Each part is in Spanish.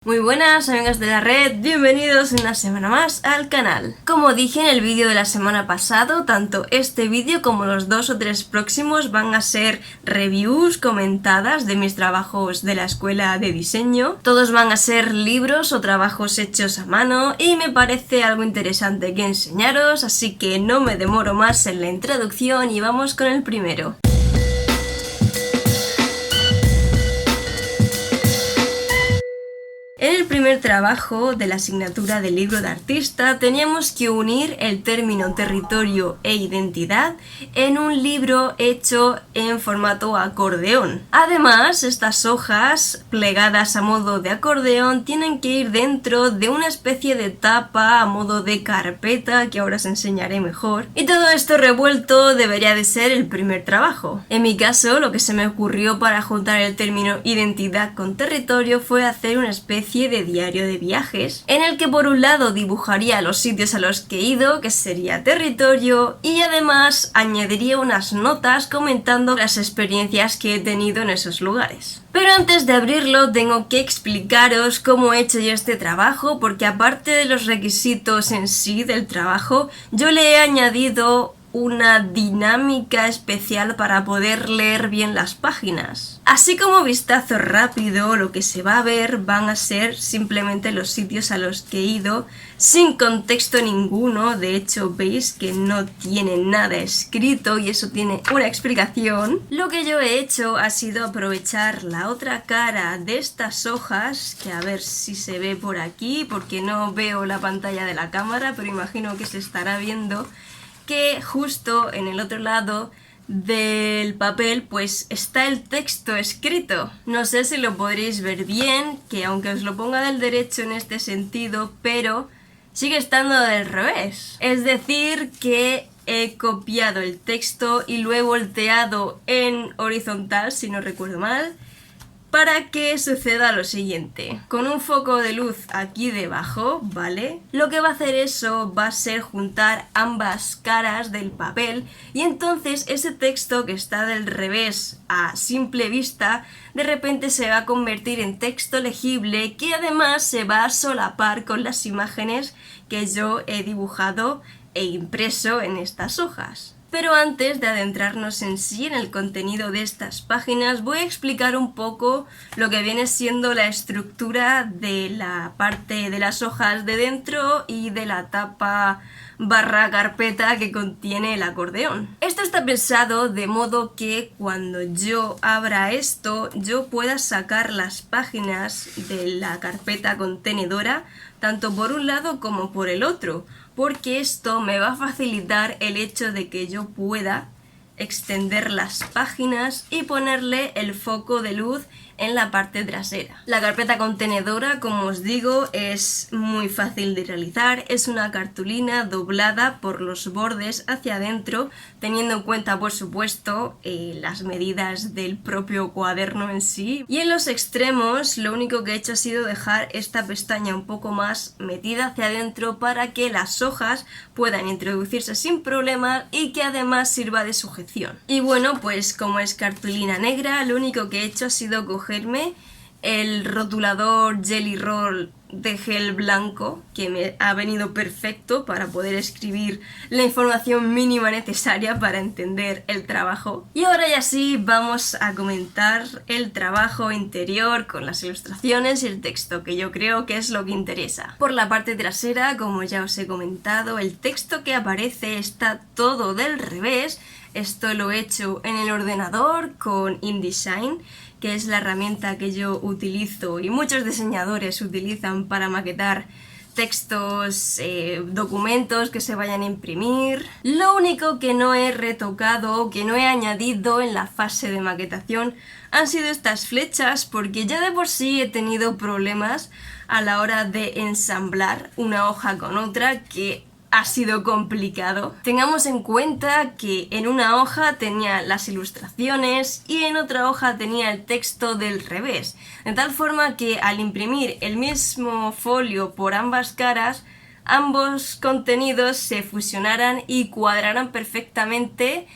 Muy buenas amigos de la red, bienvenidos una semana más al canal. Como dije en el vídeo de la semana pasada, tanto este vídeo como los 2 o 3 próximos van a ser reviews comentadas de mis trabajos de la escuela de diseño. Todos van a ser libros o trabajos hechos a mano y me parece algo interesante que enseñaros, así que no me demoro más en la introducción y vamos con el primero. En el primer trabajo de la asignatura del libro de artista teníamos que unir el término territorio e identidad en un libro hecho en formato acordeón. Además, estas hojas plegadas a modo de acordeón tienen que ir dentro de una especie de tapa a modo de carpeta que ahora os enseñaré mejor. Y todo esto revuelto debería de ser el primer trabajo. En mi caso, lo que se me ocurrió para juntar el término identidad con territorio fue hacer una especie de diario de viajes en el que por un lado dibujaría los sitios a los que he ido, que sería territorio, y además añadiría unas notas comentando las experiencias que he tenido en esos lugares. Pero antes de abrirlo tengo que explicaros cómo he hecho yo este trabajo, porque aparte de los requisitos en sí del trabajo, yo le he añadido una dinámica especial para poder leer bien las páginas. Así como vistazo rápido, lo que se va a ver van a ser simplemente los sitios a los que he ido, sin contexto ninguno. De hecho, veis que no tiene nada escrito y eso tiene una explicación. Lo que yo he hecho ha sido aprovechar la otra cara de estas hojas, que a ver si se ve por aquí, porque no veo la pantalla de la cámara, pero imagino que se estará viendo, que justo en el otro lado del papel pues está el texto escrito. No sé si lo podréis ver bien, que aunque os lo ponga del derecho en este sentido, pero sigue estando del revés. Es decir, que he copiado el texto y lo he volteado en horizontal, si no recuerdo mal, para que suceda lo siguiente. Con un foco de luz aquí debajo, ¿vale? Lo que va a hacer eso va a ser juntar ambas caras del papel y entonces ese texto que está del revés a simple vista de repente se va a convertir en texto legible, que además se va a solapar con las imágenes que yo he dibujado e impreso en estas hojas. Pero antes de adentrarnos en sí en el contenido de estas páginas, voy a explicar un poco lo que viene siendo la estructura de la parte de las hojas de dentro y de la tapa barra carpeta que contiene el acordeón. Esto está pensado de modo que cuando yo abra esto, yo pueda sacar las páginas de la carpeta contenedora tanto por un lado como por el otro, porque esto me va a facilitar el hecho de que yo pueda extender las páginas y ponerle el foco de luz en la parte trasera. La carpeta contenedora, como os digo, es muy fácil de realizar. Es una cartulina doblada por los bordes hacia adentro, teniendo en cuenta, por supuesto, las medidas del propio cuaderno en sí. Y en los extremos, lo único que he hecho ha sido dejar esta pestaña un poco más metida hacia adentro para que las hojas puedan introducirse sin problema y que además sirva de sujeción. Y bueno, pues como es cartulina negra, lo único que he hecho ha sido cogerme el rotulador Jelly Roll de gel blanco, que me ha venido perfecto para poder escribir la información mínima necesaria para entender el trabajo. Y ahora ya sí vamos a comentar el trabajo interior con las ilustraciones y el texto, que yo creo que es lo que interesa. Por la parte trasera, como ya os he comentado, el texto que aparece está todo del revés. Esto lo he hecho en el ordenador con InDesign, que es la herramienta que yo utilizo y muchos diseñadores utilizan para maquetar textos, documentos que se vayan a imprimir. Lo único que no he retocado o que no he añadido en la fase de maquetación han sido estas flechas, porque ya de por sí he tenido problemas a la hora de ensamblar una hoja con otra, que ha sido complicado. Tengamos en cuenta que en una hoja tenía las ilustraciones y en otra hoja tenía el texto del revés, de tal forma que al imprimir el mismo folio por ambas caras, ambos contenidos se fusionaran y cuadraran perfectamente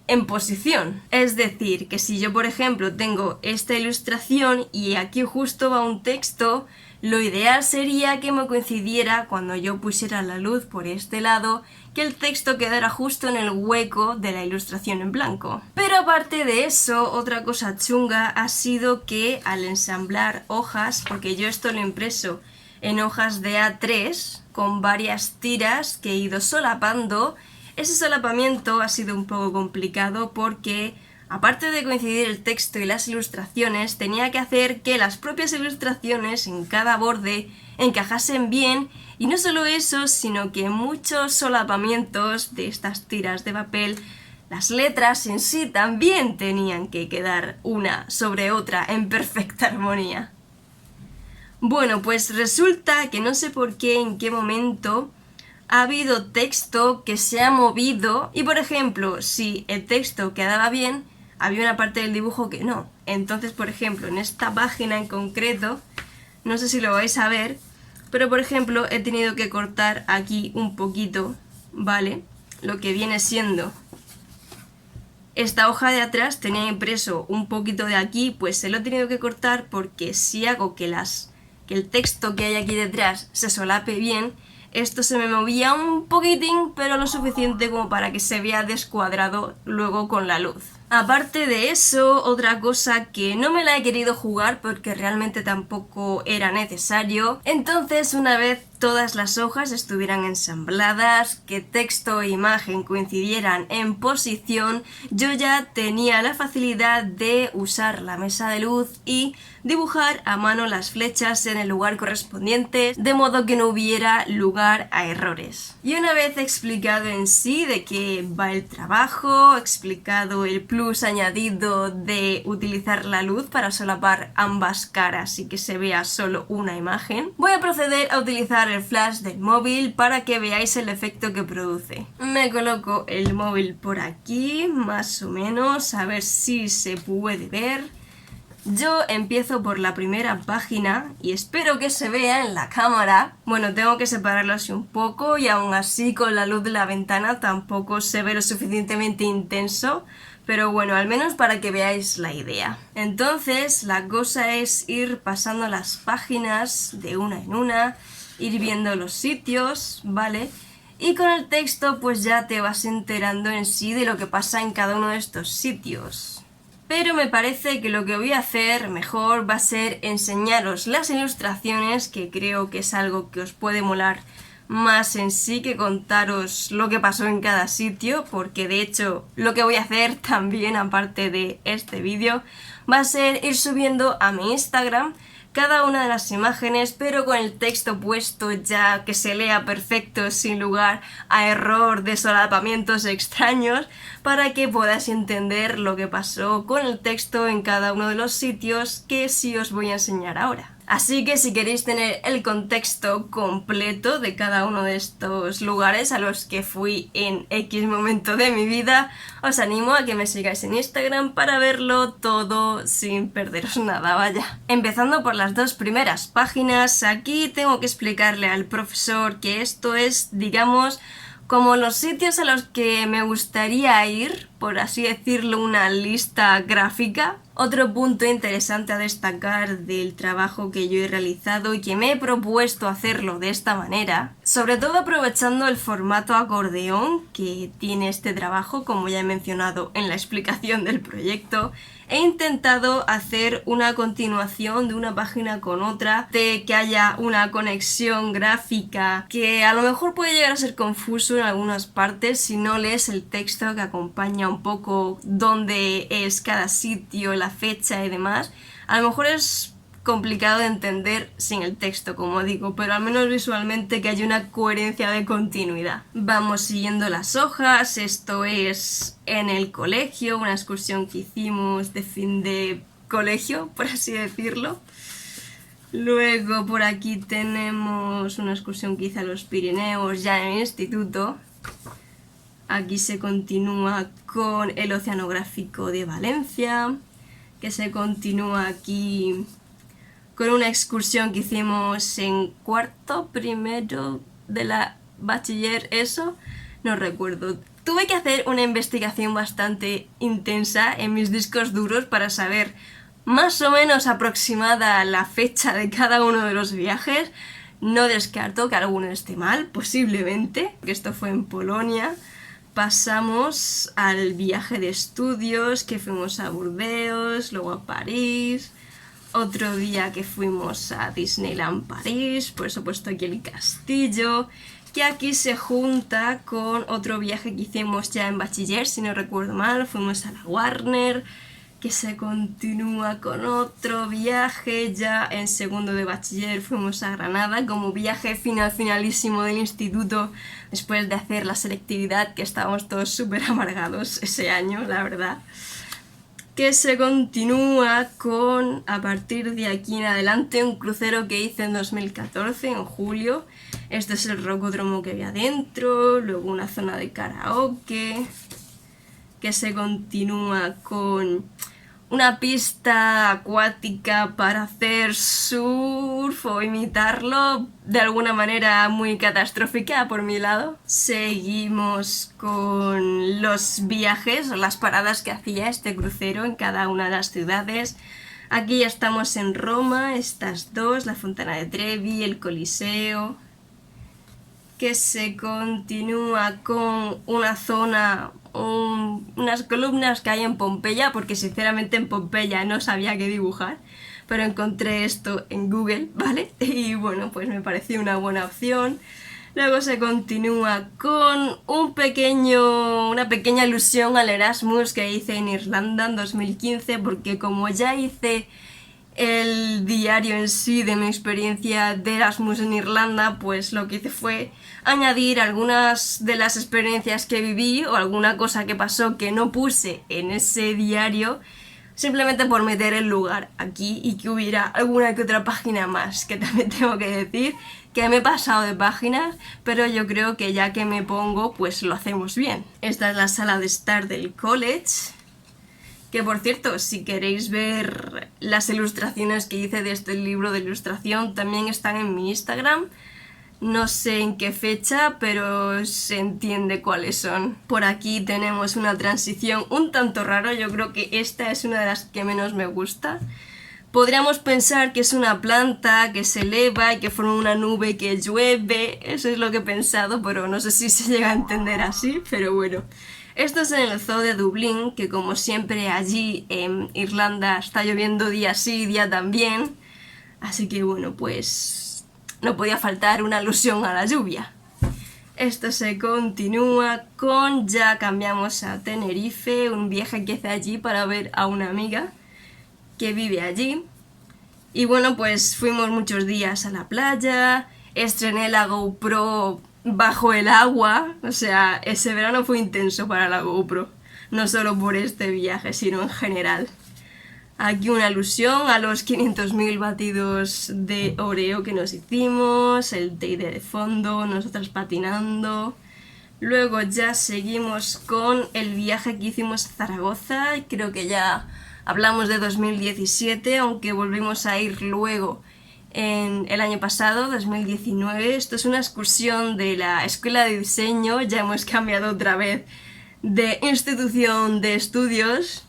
en posición. Es decir, que si yo por ejemplo tengo esta ilustración y aquí justo va un texto, Lo ideal sería que me coincidiera cuando yo pusiera la luz por este lado, que el texto quedara justo en el hueco de la ilustración en blanco. Pero aparte de eso, otra cosa chunga ha sido que al ensamblar hojas, porque yo esto lo he impreso en hojas de A3 con varias tiras que he ido solapando, ese solapamiento ha sido un poco complicado porque aparte de coincidir el texto y las ilustraciones, tenía que hacer que las propias ilustraciones en cada borde encajasen bien, y no solo eso, sino que muchos solapamientos de estas tiras de papel, las letras en sí también tenían que quedar una sobre otra en perfecta armonía. Bueno, pues resulta que no sé por qué, en qué momento ha habido texto que se ha movido y, por ejemplo, si el texto quedaba bien, había una parte del dibujo que no. Entonces, por ejemplo, en esta página en concreto, no sé si lo vais a ver, pero por ejemplo he tenido que cortar aquí un poquito, ¿vale? Lo que viene siendo esta hoja de atrás, tenía impreso un poquito de aquí, pues se lo he tenido que cortar porque si hago que el texto que hay aquí detrás se solape bien, esto se me movía un poquitín, pero lo suficiente como para que se vea descuadrado luego con la luz. Aparte de eso, otra cosa que no me la he querido jugar porque realmente tampoco era necesario. Entonces, una vez todas las hojas estuvieran ensambladas, que texto e imagen coincidieran en posición, yo ya tenía la facilidad de usar la mesa de luz y dibujar a mano las flechas en el lugar correspondiente, de modo que no hubiera lugar a errores. Y una vez explicado en sí de qué va el trabajo, explicado el plus añadido de utilizar la luz para solapar ambas caras y que se vea solo una imagen, voy a proceder a utilizar el flash del móvil para que veáis el efecto que produce. Me coloco el móvil por aquí, más o menos, a ver si se puede ver. Yo empiezo por la primera página y espero que se vea en la cámara. Bueno, tengo que separarlo así un poco y aún así con la luz de la ventana tampoco se ve lo suficientemente intenso, pero bueno, al menos para que veáis la idea. Entonces, la cosa es ir pasando las páginas de una en una, ir viendo los sitios, ¿vale? Y con el texto pues ya te vas enterando en sí de lo que pasa en cada uno de estos sitios. Pero me parece que lo que voy a hacer mejor va a ser enseñaros las ilustraciones, que creo que es algo que os puede molar más en sí que contaros lo que pasó en cada sitio, porque de hecho lo que voy a hacer también, aparte de este vídeo, va a ser ir subiendo a mi Instagram cada una de las imágenes, pero con el texto puesto ya que se lea perfecto, sin lugar a error de solapamientos extraños, para que podáis entender lo que pasó con el texto en cada uno de los sitios que sí os voy a enseñar ahora. Así que si queréis tener el contexto completo de cada uno de estos lugares a los que fui en X momento de mi vida, os animo a que me sigáis en Instagram para verlo todo sin perderos nada, vaya. Empezando por las dos primeras páginas, aquí tengo que explicarle al profesor que esto es, digamos, como los sitios a los que me gustaría ir, por así decirlo, una lista gráfica. Otro punto interesante a destacar del trabajo que yo he realizado y que me he propuesto hacerlo de esta manera, sobre todo aprovechando el formato acordeón que tiene este trabajo, como ya he mencionado en la explicación del proyecto, he intentado hacer una continuación de una página con otra, de que haya una conexión gráfica, que a lo mejor puede llegar a ser confuso en algunas partes si no lees el texto que acompaña un poco dónde es cada sitio, la fecha y demás. A lo mejor es complicado de entender sin el texto, como digo, pero al menos visualmente que haya una coherencia de continuidad. Vamos siguiendo las hojas. Esto es en el colegio, una excursión que hicimos de fin de colegio, por así decirlo. Luego por aquí tenemos una excursión que hice a los Pirineos ya en el instituto. Aquí se continúa con el Oceanográfico de Valencia, que se continúa aquí con una excursión que hicimos en cuarto, primero de la bachiller, eso, no recuerdo. Tuve que hacer una investigación bastante intensa en mis discos duros para saber más o menos aproximada a la fecha de cada uno de los viajes. No descarto que alguno esté mal, posiblemente, que esto fue en Polonia. Pasamos al viaje de estudios, que fuimos a Burdeos, luego a París. Otro día que fuimos a Disneyland París, por eso he puesto aquí el castillo, que aquí se junta con otro viaje que hicimos ya en bachiller, si no recuerdo mal, fuimos a la Warner, que se continúa con otro viaje ya en segundo de bachiller, fuimos a Granada como viaje finalísimo del instituto después de hacer la selectividad, que estábamos todos súper amargados ese año, la verdad. Que se continúa con, a partir de aquí en adelante, un crucero que hice en 2014, en julio. Este es el rocódromo que había adentro, luego una zona de karaoke, que se continúa con una pista acuática para hacer surf o imitarlo de alguna manera muy catastrófica por mi lado. Seguimos con los viajes o las paradas que hacía este crucero en cada una de las ciudades. Aquí ya estamos en Roma, estas dos, la Fontana de Trevi, el Coliseo, que se continúa con una zona, unas columnas que hay en Pompeya, porque sinceramente en Pompeya no sabía qué dibujar, pero encontré esto en Google, ¿vale? Y bueno, pues me pareció una buena opción. Luego se continúa con una pequeña alusión al Erasmus que hice en Irlanda en 2015, porque como ya hice el diario en sí de mi experiencia de Erasmus en Irlanda, pues lo que hice fue añadir algunas de las experiencias que viví o alguna cosa que pasó que no puse en ese diario, simplemente por meter el lugar aquí y que hubiera alguna que otra página más, que también tengo que decir que me he pasado de páginas, pero yo creo que ya que me pongo, pues lo hacemos bien. Esta es la sala de estar del college, que por cierto, si queréis ver las ilustraciones que hice de este libro de ilustración, también están en mi Instagram. No sé en qué fecha, pero se entiende cuáles son. Por aquí tenemos una transición un tanto rara, yo creo que esta es una de las que menos me gusta. Podríamos pensar que es una planta que se eleva y que forma una nube que llueve, eso es lo que he pensado, pero no sé si se llega a entender así, pero bueno. Esto es en el zoo de Dublín, que como siempre allí en Irlanda está lloviendo día sí, día también. Así que bueno, pues no podía faltar una alusión a la lluvia. Esto se continúa con, ya cambiamos a Tenerife, un viaje que hice allí para ver a una amiga que vive allí. Y bueno, pues fuimos muchos días a la playa, estrené la GoPro bajo el agua, o sea, ese verano fue intenso para la GoPro, no solo por este viaje, sino en general. Aquí una alusión a los 500.000 batidos de Oreo que nos hicimos, el Teide de fondo, nosotras patinando. Luego ya seguimos con el viaje que hicimos a Zaragoza, creo que ya hablamos de 2017, aunque volvimos a ir luego en el año pasado, 2019. Esto es una excursión de la Escuela de Diseño, ya hemos cambiado otra vez de institución de estudios.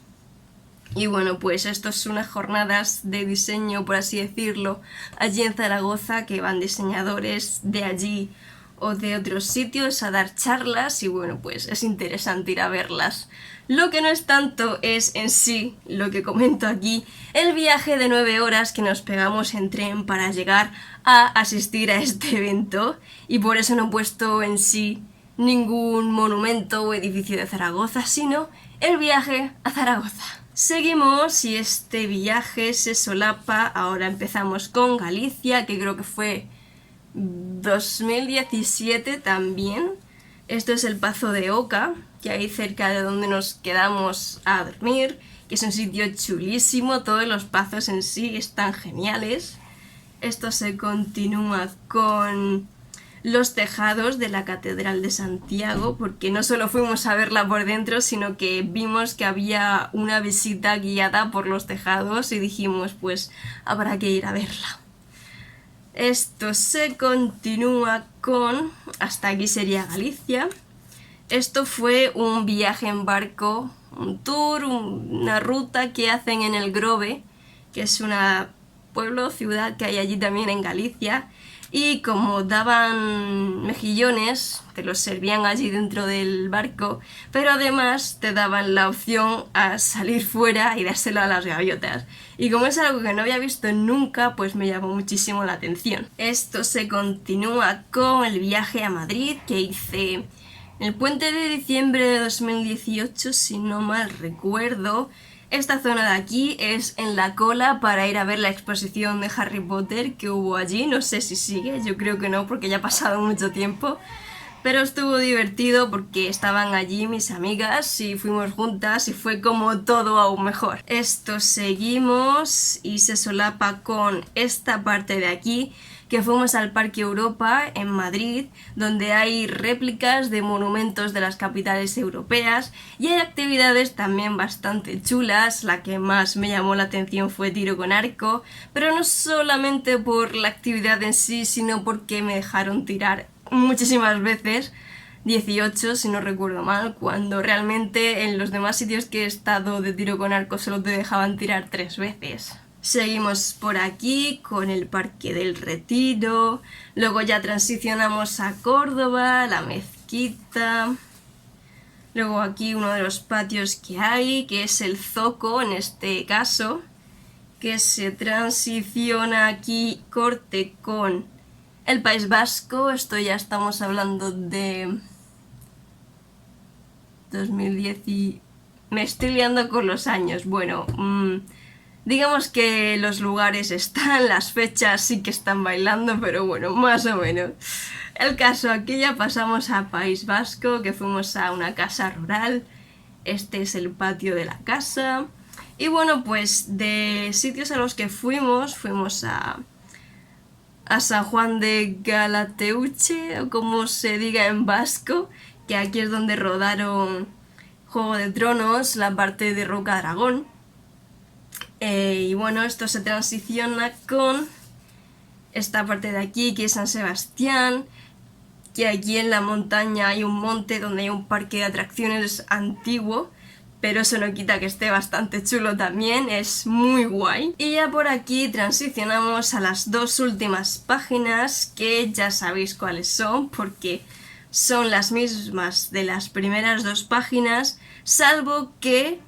Y bueno, pues esto son unas jornadas de diseño, por así decirlo, allí en Zaragoza, que van diseñadores de allí o de otros sitios a dar charlas y bueno, pues es interesante ir a verlas. Lo que no es tanto es en sí, lo que comento aquí, el viaje de 9 horas que nos pegamos en tren para llegar a asistir a este evento, y por eso no he puesto en sí ningún monumento o edificio de Zaragoza, sino el viaje a Zaragoza. Seguimos y este viaje se solapa, ahora empezamos con Galicia, que creo que fue 2017 también. Esto es el Pazo de Oca, que hay cerca de donde nos quedamos a dormir, que es un sitio chulísimo, todos los pazos en sí están geniales. Esto se continúa con los tejados de la Catedral de Santiago, porque no solo fuimos a verla por dentro, sino que vimos que había una visita guiada por los tejados y dijimos, pues habrá que ir a verla. Esto se continúa con, hasta aquí sería Galicia. Esto fue un viaje en barco, un tour, una ruta que hacen en el Grove, que es una pueblo, ciudad que hay allí también en Galicia. Y como daban mejillones, te los servían allí dentro del barco, pero además te daban la opción a salir fuera y dárselo a las gaviotas. Y como es algo que no había visto nunca, pues me llamó muchísimo la atención. Esto se continúa con el viaje a Madrid que hice el puente de diciembre de 2018, si no mal recuerdo. Esta zona de aquí es en la cola para ir a ver la exposición de Harry Potter que hubo allí. No sé si sigue, yo creo que no porque ya ha pasado mucho tiempo. Pero estuvo divertido porque estaban allí mis amigas y fuimos juntas y fue como todo aún mejor. Esto seguimos y se solapa con esta parte de aquí, que fuimos al Parque Europa en Madrid, donde hay réplicas de monumentos de las capitales europeas y hay actividades también bastante chulas. La que más me llamó la atención fue tiro con arco, pero no solamente por la actividad en sí, sino porque me dejaron tirar muchísimas veces, 18 si no recuerdo mal, cuando realmente en los demás sitios que he estado de tiro con arco solo te dejaban tirar 3 veces. Seguimos por aquí con el Parque del Retiro, luego ya transicionamos a Córdoba, la mezquita, luego aquí uno de los patios que hay, que es el Zoco en este caso, que se transiciona aquí corte con el País Vasco. Esto ya estamos hablando de 2010 y... me estoy liando con los años, bueno... digamos que los lugares están, las fechas sí que están bailando, pero bueno, más o menos. El caso, aquí ya pasamos a País Vasco, que fuimos a una casa rural. Este es el patio de la casa. Y bueno, pues de sitios a los que fuimos a San Juan de Galateuche, o como se diga en vasco, que aquí es donde rodaron Juego de Tronos, la parte de Roca Dragón. Y bueno, esto se transiciona con esta parte de aquí, que es San Sebastián, que aquí en la montaña hay un monte donde hay un parque de atracciones antiguo, pero eso no quita que esté bastante chulo también, es muy guay. Y ya por aquí transicionamos a las dos últimas páginas, que ya sabéis cuáles son, porque son las mismas de las primeras 2 páginas, salvo que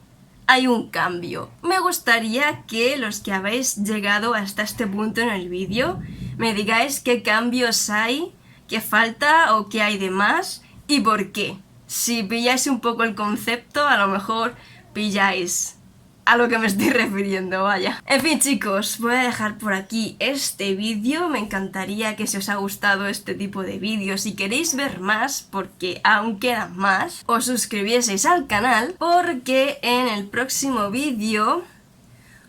hay un cambio. Me gustaría que los que habéis llegado hasta este punto en el vídeo me digáis qué cambios hay, qué falta o qué hay de más y por qué. Si pilláis un poco el concepto, a lo mejor pilláis a lo que me estoy refiriendo, vaya. En fin, chicos, voy a dejar por aquí este vídeo. Me encantaría que si os ha gustado este tipo de vídeos y queréis ver más, porque aún quedan más, os suscribieseis al canal, porque en el próximo vídeo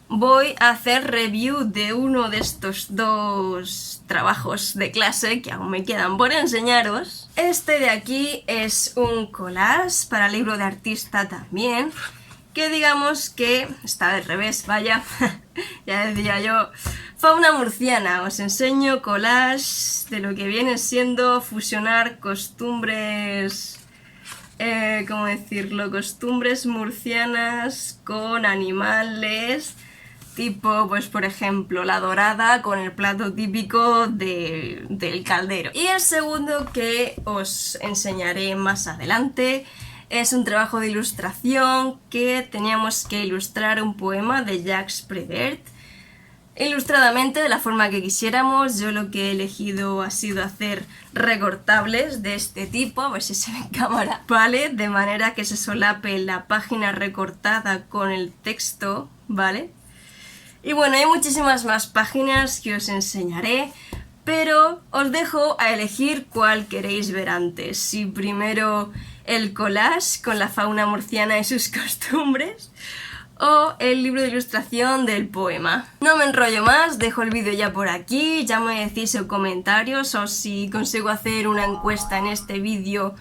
voy a hacer review de uno de estos 2 trabajos de clase que aún me quedan por enseñaros. Este de aquí es un collage para libro de artista también, que digamos que está del revés, vaya, ya decía yo. Fauna murciana, os enseño collage de lo que viene siendo fusionar costumbres, ¿cómo decirlo? Costumbres murcianas con animales, tipo, pues por ejemplo, la dorada con el plato típico del caldero. Y el segundo que os enseñaré más adelante es un trabajo de ilustración que teníamos que ilustrar un poema de Jacques Prévert ilustradamente de la forma que quisiéramos. Yo lo que he elegido ha sido hacer recortables de este tipo, a ver si se ve en cámara, ¿vale? De manera que se solape la página recortada con el texto, ¿vale? Y bueno, hay muchísimas más páginas que os enseñaré, pero os dejo a elegir cuál queréis ver antes. Si primero el collage con la fauna murciana y sus costumbres, o el libro de ilustración del poema. No me enrollo más, dejo el vídeo ya por aquí, ya me decís en comentarios, o si consigo hacer una encuesta en este vídeo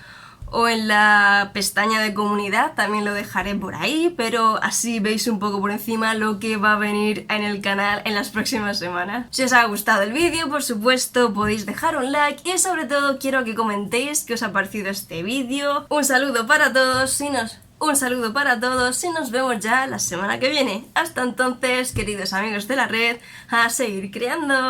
o en la pestaña de comunidad, también lo dejaré por ahí, pero así veis un poco por encima lo que va a venir en el canal en las próximas semanas. Si os ha gustado el vídeo, por supuesto, podéis dejar un like y sobre todo quiero que comentéis qué os ha parecido este vídeo. Un saludo para todos y nos Un saludo para todos y nos vemos ya la semana que viene. Hasta entonces, queridos amigos de la red, a seguir creando.